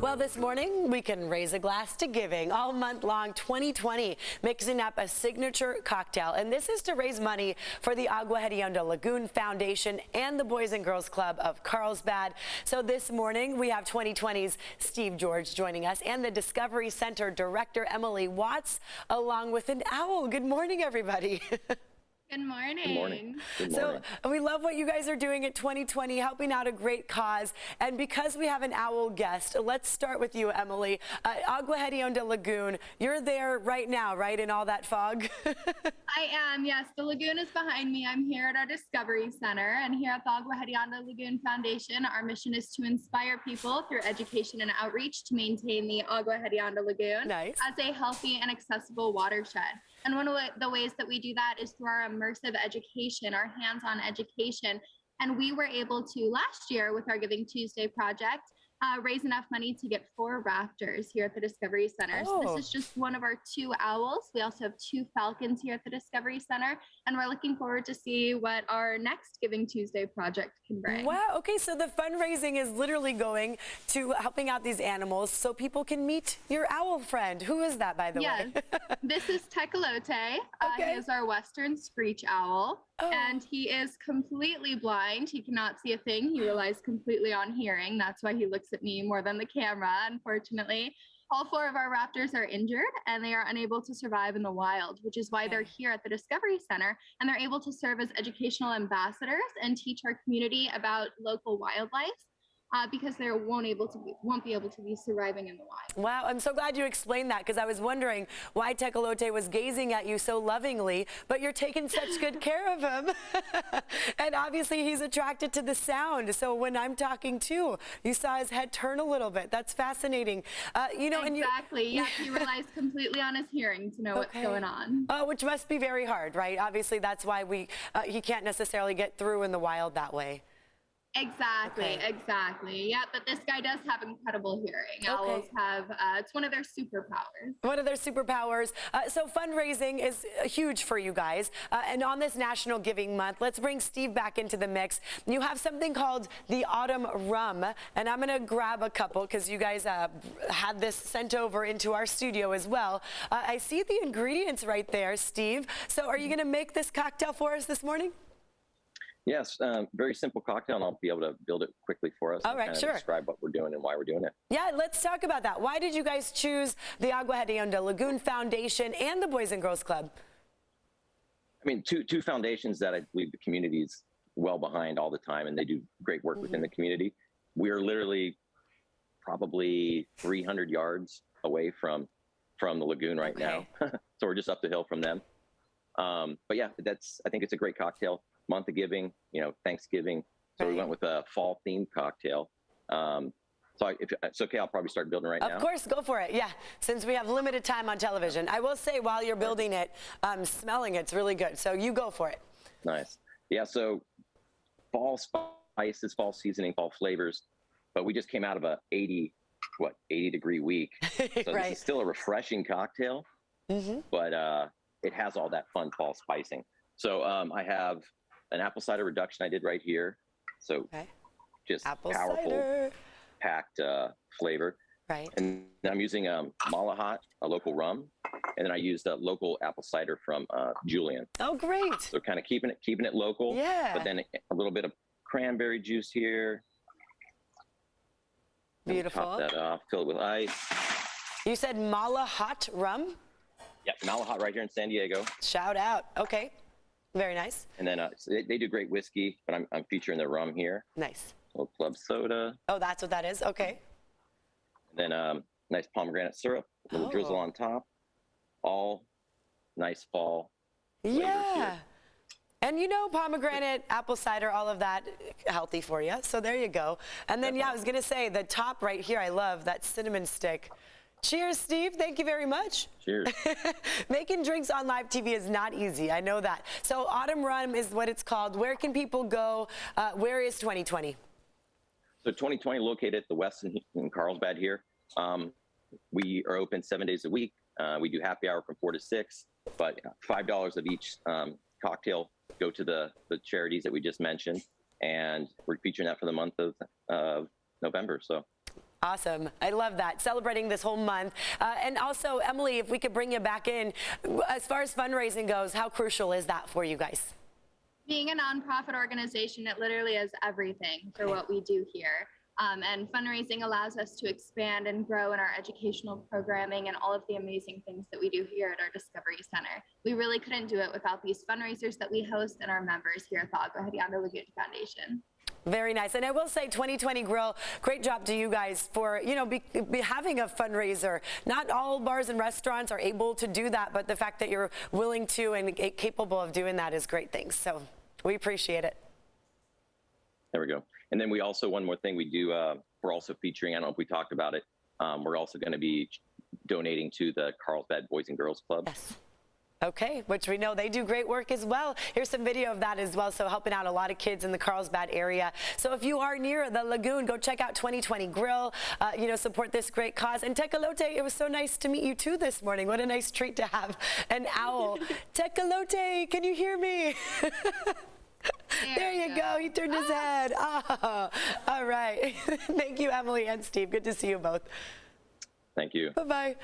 Well, this morning we can raise a glass to giving all month long 2020, mixing up a signature cocktail. And this is to raise money for the Agua Hedionda Lagoon Foundation and the Boys and Girls Club of Carlsbad. So this morning we have 2020's Steve George joining us and the Discovery Center Director Emily Watts, along with an owl. Good morning, everybody. Good morning. Good morning. Good So morning. we love what you guys are doing at 2020, helping out a great cause. And because we have an owl guest, let's start with you, Emily. Agua Hedionda Lagoon, you're there right now, right, in all that fog? I am, yes. The lagoon is behind me. I'm here at our Discovery Center, and here at the Agua Hedionda Lagoon Foundation, our mission is to inspire people through education and outreach to maintain the Agua Hedionda Lagoon as a healthy and accessible watershed. And one of the ways that we do that is through our immersive education, our hands-on education. And we were able to, last year with our Giving Tuesday project, raise enough money to get 4 raptors here at the Discovery Center. So this is just one of our 2 owls. We also have 2 falcons here at the Discovery Center, and we're looking forward to see what our next Giving Tuesday project can bring. Wow, okay, so the fundraising is literally going to helping out these animals so people can meet your owl friend. Who is that, by the way? This is Tecolote. He is our western screech owl. And he is completely blind. He cannot see a thing. He relies completely on hearing. That's why he looks at me more than the camera, unfortunately. All 4 of our raptors are injured and they are unable to survive in the wild, which is why they're here at the Discovery Center, and they're able to serve as educational ambassadors and teach our community about local wildlife. Because they won't be able to be surviving in the wild. Wow, I'm so glad you explained that, because I was wondering why Tecolote was gazing at you so lovingly, but you're taking such good care of him. And obviously he's attracted to the sound. So when I'm talking too, you saw his head turn a little bit. That's fascinating. You know, exactly. Yeah, he relies completely on his hearing to know what's going on. Which must be very hard, right? Obviously that's why he can't necessarily get through in the wild that way. Exactly, exactly. Yeah, but this guy does have incredible hearing. Owls have, it's one of their superpowers. One of their superpowers. So fundraising is huge for you guys. And on this National Giving Month, let's bring Steve back into the mix. You have something called the Autumn Rum, and I'm going to grab a couple because you guys had this sent over into our studio as well. I see the ingredients right there, Steve. So are you going to make this cocktail for us this morning? Yes, very simple cocktail, and I'll be able to build it quickly for us. All right, sure. Describe what we're doing and why we're doing it. Yeah, let's talk about that. Why did you guys choose the Agua Hedionda Lagoon Foundation and the Boys and Girls Club? I mean, two foundations that I believe the community is well behind all the time, and they do great work within the community. We're literally probably 300 yards away from the lagoon right now, so we're just up the hill from them. But yeah, I think it's a great cocktail. Month of giving, you know, Thanksgiving. So we went with a fall themed cocktail. So if it's okay, I'll probably start building right now. Of course, go for it. Yeah, since we have limited time on television. I will say while you're building it, smelling it's really good. So you go for it. Nice. Yeah, so fall spices, fall seasoning, fall flavors. But we just came out of a 80-degree week. So this is still a refreshing cocktail, but it has all that fun fall spicing. So I have an apple cider reduction I did right here. So just apple powerful, cider. Packed flavor. Right. And I'm using Malahat, a local rum. And then I used a local apple cider from Julian. Oh, great. So kind of keeping it local. Yeah. But then a little bit of cranberry juice here. Beautiful. Top that off, fill it with ice. You said Malahat rum? Yep, Malahat right here in San Diego. Shout out. Okay. Very nice. And then so they do great whiskey, but I'm featuring the rum here. Nice. A little club soda. Oh, that's what that is? Okay. And then nice pomegranate syrup, a little drizzle on top. All nice fall flavors here. And you know, pomegranate, apple cider, all of that healthy for you. So there you go. And then, I was going to say the top right here, I love that cinnamon stick. Cheers, Steve. Thank you very much. Cheers. Making drinks on live TV is not easy. I know that. So Autumn Rum is what it's called. Where can people go? Where is 2020? So 2020 located at the West in Carlsbad here. We are open 7 days a week. We do happy hour from 4 to 6, but $5 of each cocktail go to the charities that we just mentioned. And we're featuring that for the month of November. So Awesome. I love that. Celebrating this whole month. And also, Emily, if we could bring you back in, as far as fundraising goes, how crucial is that for you guys? Being a nonprofit organization, it literally is everything for what we do here. And fundraising allows us to expand and grow in our educational programming and all of the amazing things that we do here at our Discovery Center. We really couldn't do it without these fundraisers that we host and our members here at the Agua Hedionda Lagoon Foundation. Very nice. And I will say 2020 Grill, great job to you guys for, having a fundraiser. Not all bars and restaurants are able to do that, but the fact that you're willing to and capable of doing that is great things. So we appreciate it. There we go. And then we also, one more thing we do, we're also featuring, I don't know if we talked about it, we're also going to be donating to the Carlsbad Boys and Girls Club. Yes. Okay, which we know they do great work as well. Here's some video of that as well, so helping out a lot of kids in the Carlsbad area. So if you are near the lagoon, go check out 2020 Grill, support this great cause. And Tecolote, it was so nice to meet you too this morning. What a nice treat to have an owl. Tecolote, can you hear me? There you go. He turned his head. Oh, all right. Thank you, Emily and Steve. Good to see you both. Thank you. Bye-bye.